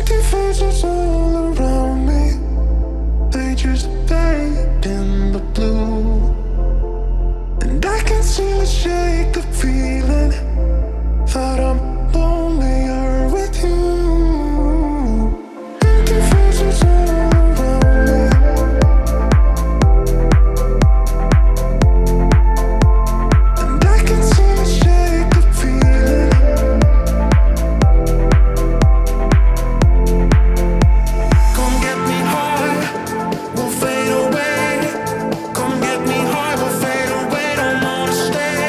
Empty faces all around me, they just fade in the blue. And I can seem to shake the feeling that I'm lonelier with you. Empty faces all around me, and I can seem to shake the feeling. Come get me high, we'll fade away. Come get me high, we'll fade away. Don't wanna stay.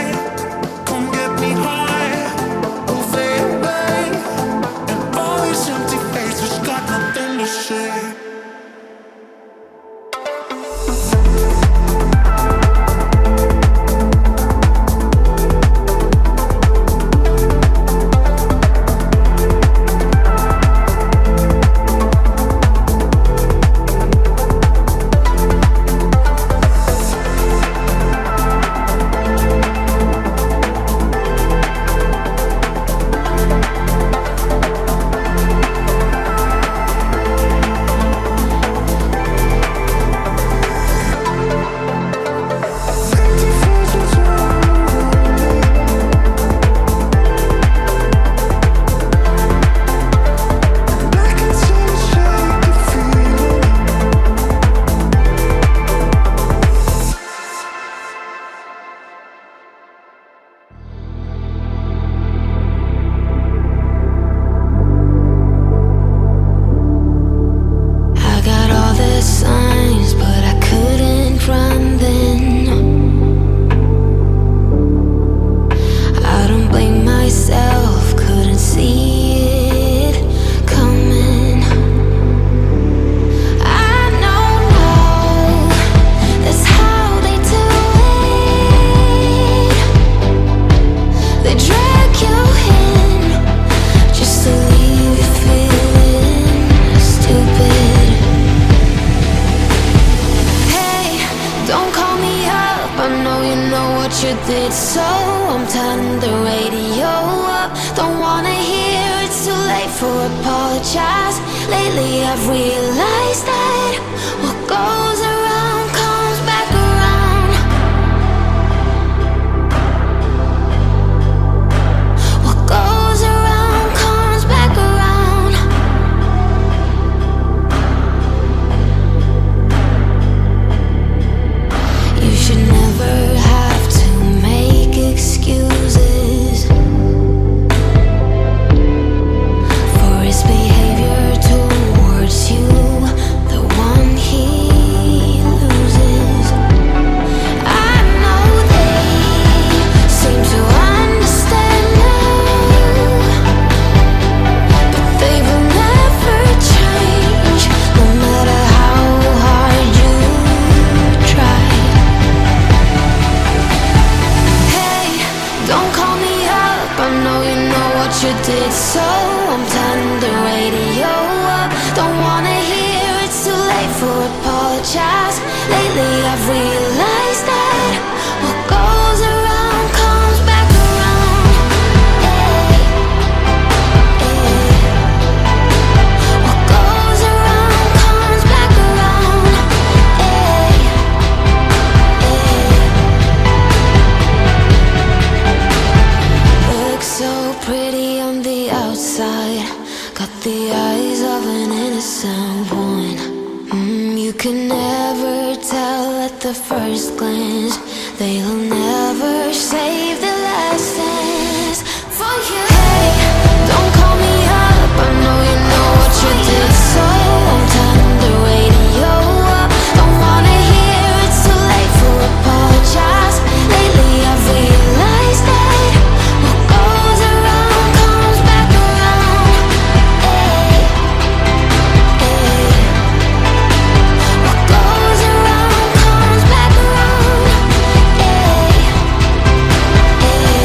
Come get me high, we'll fade away. And all these empty faces got nothing to say. I got all the signs, but I couldn't run then. I don't blame myself, couldn't see it coming. I know now, that's how they do it. They drag you in just to leave you feeling stupid. Hey, don't call me up, I know you know what you did, so I'm turning the radio up. Don't wanna hear it's too late for apologize. Lately I've realized that what goes around comes back around. What goes around comes back around. You should never have to make excuses for his behavior towards you, the one he loses. I know they seem to understand now, but they will never change, no matter how hard you try. Hey, don't call me up, I know you know what you did, so I'm turning the radio up. Don't wanna hear it's too late for apologize. Lately I've realized that what goes around comes back around. Hey, hey. What goes around comes back around. Hey, hey. Looks so pretty on the outside, got the eyes of an innocent one. You can never tell at the first glance, they'll never save the last dance for you. Hey, don't call me up, I know you know what you did, so I'm turning the radio up. Don't wanna hear it's too late for apologize. Lately I've realized that what goes around comes back around. Hey, hey. What goes around comes back around. Hey, hey.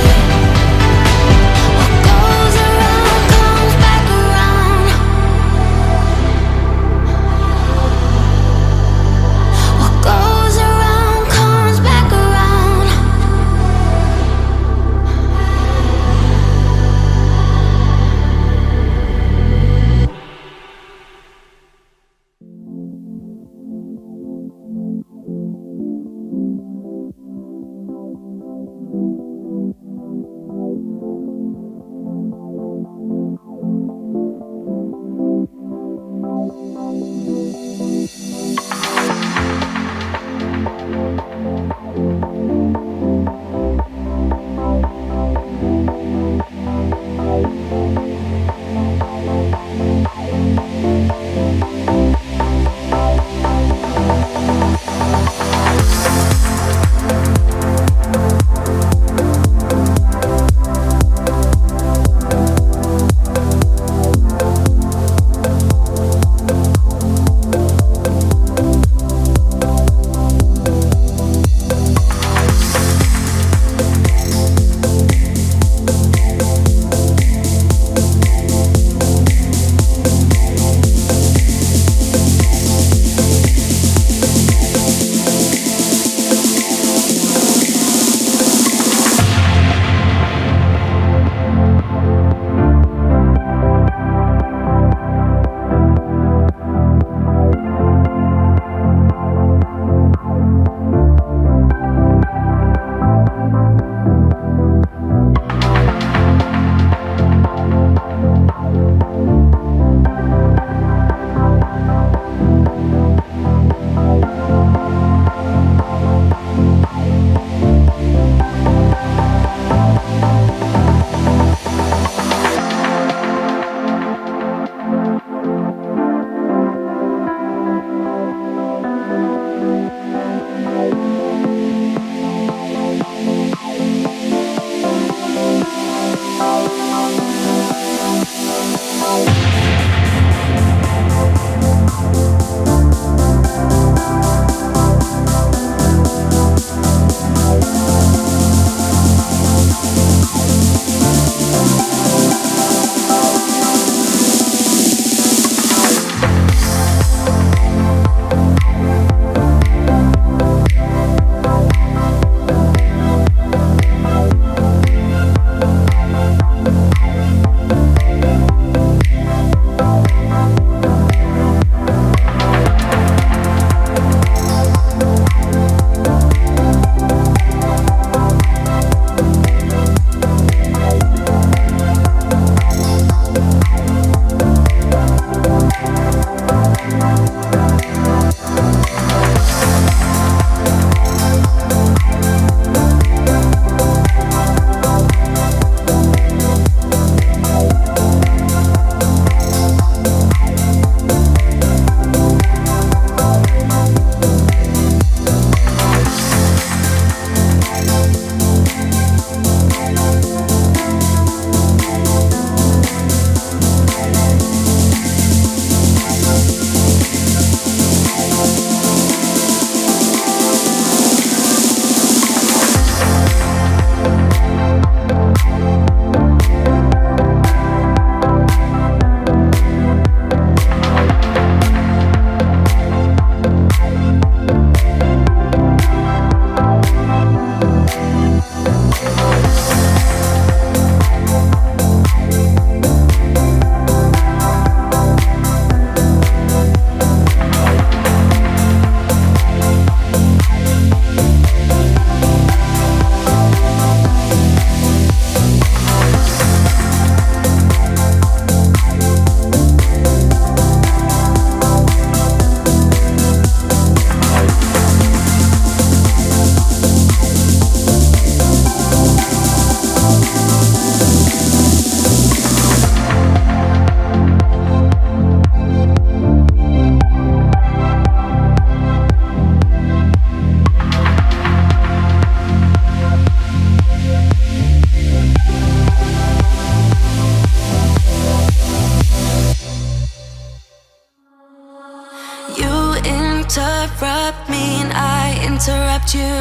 interrupt me and I interrupt you.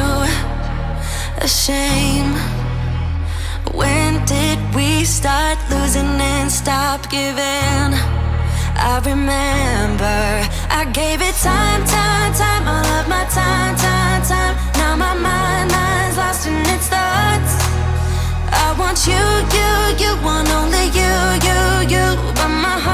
A shame. When did we start losing and stop giving? I remember I gave it time, all of my time. Now my mind's lost in its thoughts. I want you want only you. But my heart